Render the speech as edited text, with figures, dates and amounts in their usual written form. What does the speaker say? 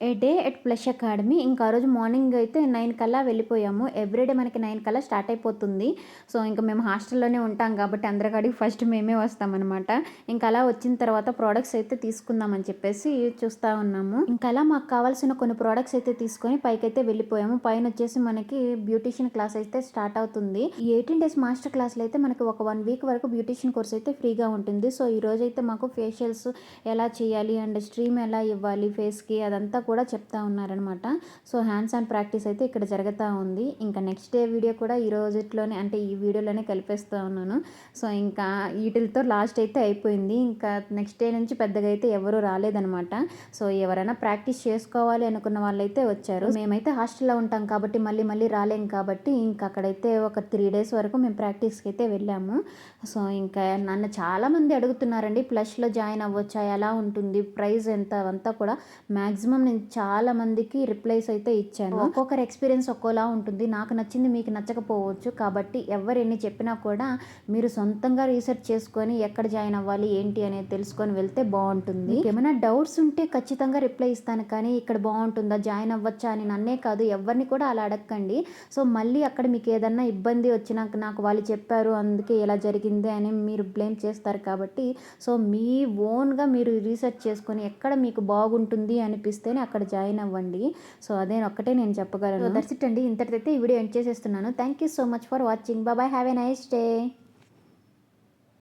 A day at plus academy. ఇంకా ఆ రోజు మార్నింగ్ అయితే 9 కల్లా వెళ్ళిపోయాము. ఎవ్రీడే మనకి 9 కల్లా స్టార్ట్ అయిపోతుంది. సో, ఇంక మేము హాస్టల్‌లోనే ఉంటాం కాబట్టి అందరికాడికి ఫస్ట్ మేమే వస్తామనమాట. ఇంకా అలా వచ్చిన తర్వాత ప్రొడక్ట్స్ అయితే తీసుకుందామని చెప్పేసి చూస్తా ఉన్నాము. ఇంకా అలా మాకు కావాల్సిన కొన్ని ప్రొడక్ట్స్ అయితే తీసుకొని పైకైతే వెళ్ళిపోయాము. పైనొచ్చేసి మనకి బ్యూటీషియన్ క్లాస్ అయితే స్టార్ట్ అవుతుంది. ఈ 18 డేస్ మాస్టర్ క్లాస్‌లో అయితే మనకి ఒక 1 వీక్ వరకు బ్యూటీషియన్ కోర్స్ అయితే ఫ్రీగా ఉంటుంది. సో, ఈరోజైతే మాకు ఫేషియల్స్ ఎలా చేయాలి అండ్ స్ట్రీమ్ ఎలా ఇవ్వాలి ఫేస్‌కి అదంతా కూడా చెప్తా ఉన్నారనమాట. సో, హ్యాండ్స్ ఆన్ ప్రాక్టీస్ అయితే ఇక్కడ జరుగుతా ఉంది. ఇంకా నెక్స్ట్ డే వీడియో కూడా ఈ రోజుట్లోనే అంటే ఈ వీడియోలోనే కలిపేస్తా ఉన్నాను. సో, ఇంకా ఈటిలతో లాస్ట్ అయితే అయిపోయింది. ఇంకా నెక్స్ట్ డే నుంచి పెద్దగా అయితే ఎవరు రాలేదనమాట. సో, ఎవరైనా ప్రాక్టీస్ చేసుకోవాలి అనుకున్న వాళ్ళైతే వచ్చారు. మేమైతే హాస్టల్‌లో ఉంటాం కాబట్టి మళ్ళీ మళ్ళీ రాలేం కాబట్టి ఇంకా అక్కడైతే ఒక 3 డేస్ వరకు మేము ప్రాక్టీస్‌కి అయితే వెళ్ళాము. సో, ఇంకా నన్ను చాలామంది అడుగుతున్నారండి ప్లస్‌లో జాయిన్ అవ్వచ్చా? ఎలా ఉంటుంది? ప్రైస్ ఎంత? అవంతా కూడా మ్యాక్సిమం నేను చాలా మందికి రిప్లైస్ అయితే ఇచ్చాను. ఒక్కొక్కరి ఎక్స్‌పీరియన్స్ ఒక్కోలా ఉంటుంది. నాకు నచ్చింది మీకు నచ్చకపోవచ్చు. కాబట్టి ఎవరు ఎన్ని చెప్పినా కూడా మీరు సొంతంగా రీసెర్చ్ చేసుకొని ఎక్కడ జాయిన్ అవ్వాలి, ఏంటి అనేది తెలుసుకొని వెళ్తే బావుంటుంది. మీకేమైనా డౌట్స్ ఉంటే ఖచ్చితంగా రిప్లై ఇస్తాను. కానీ ఇక్కడ బావుంటుందా? జాయిన్ అవ్వచ్చా? అని నన్నే కాదు ఎవరిని కూడా అలా అడగకండి. సో, మళ్ళీ అక్కడ మీకు ఏదన్నా ఇబ్బంది వచ్చినాక నాకు వాళ్ళు చెప్పారు అందుకే ఇలా జరిగింది అని మీరు బ్లేమ్ చేస్తారు కాబట్టి సో, మీ ఓన్‌గా మీరు రీసెర్చ్ చేసుకొని ఎక్కడ మీకు బాగుంటుంది అనిపిస్తేనే అక్కడ జాయిన్ అవ్వండి. సో, ఒక్కటే నేను చెప్పగలను. సో, దట్స్ ఇట్ అండి. ఇంతటితో ఈ వీడియో ఎండ్ చేసేస్తున్నాను. Thank you so much for watching. By by. Have a nice day.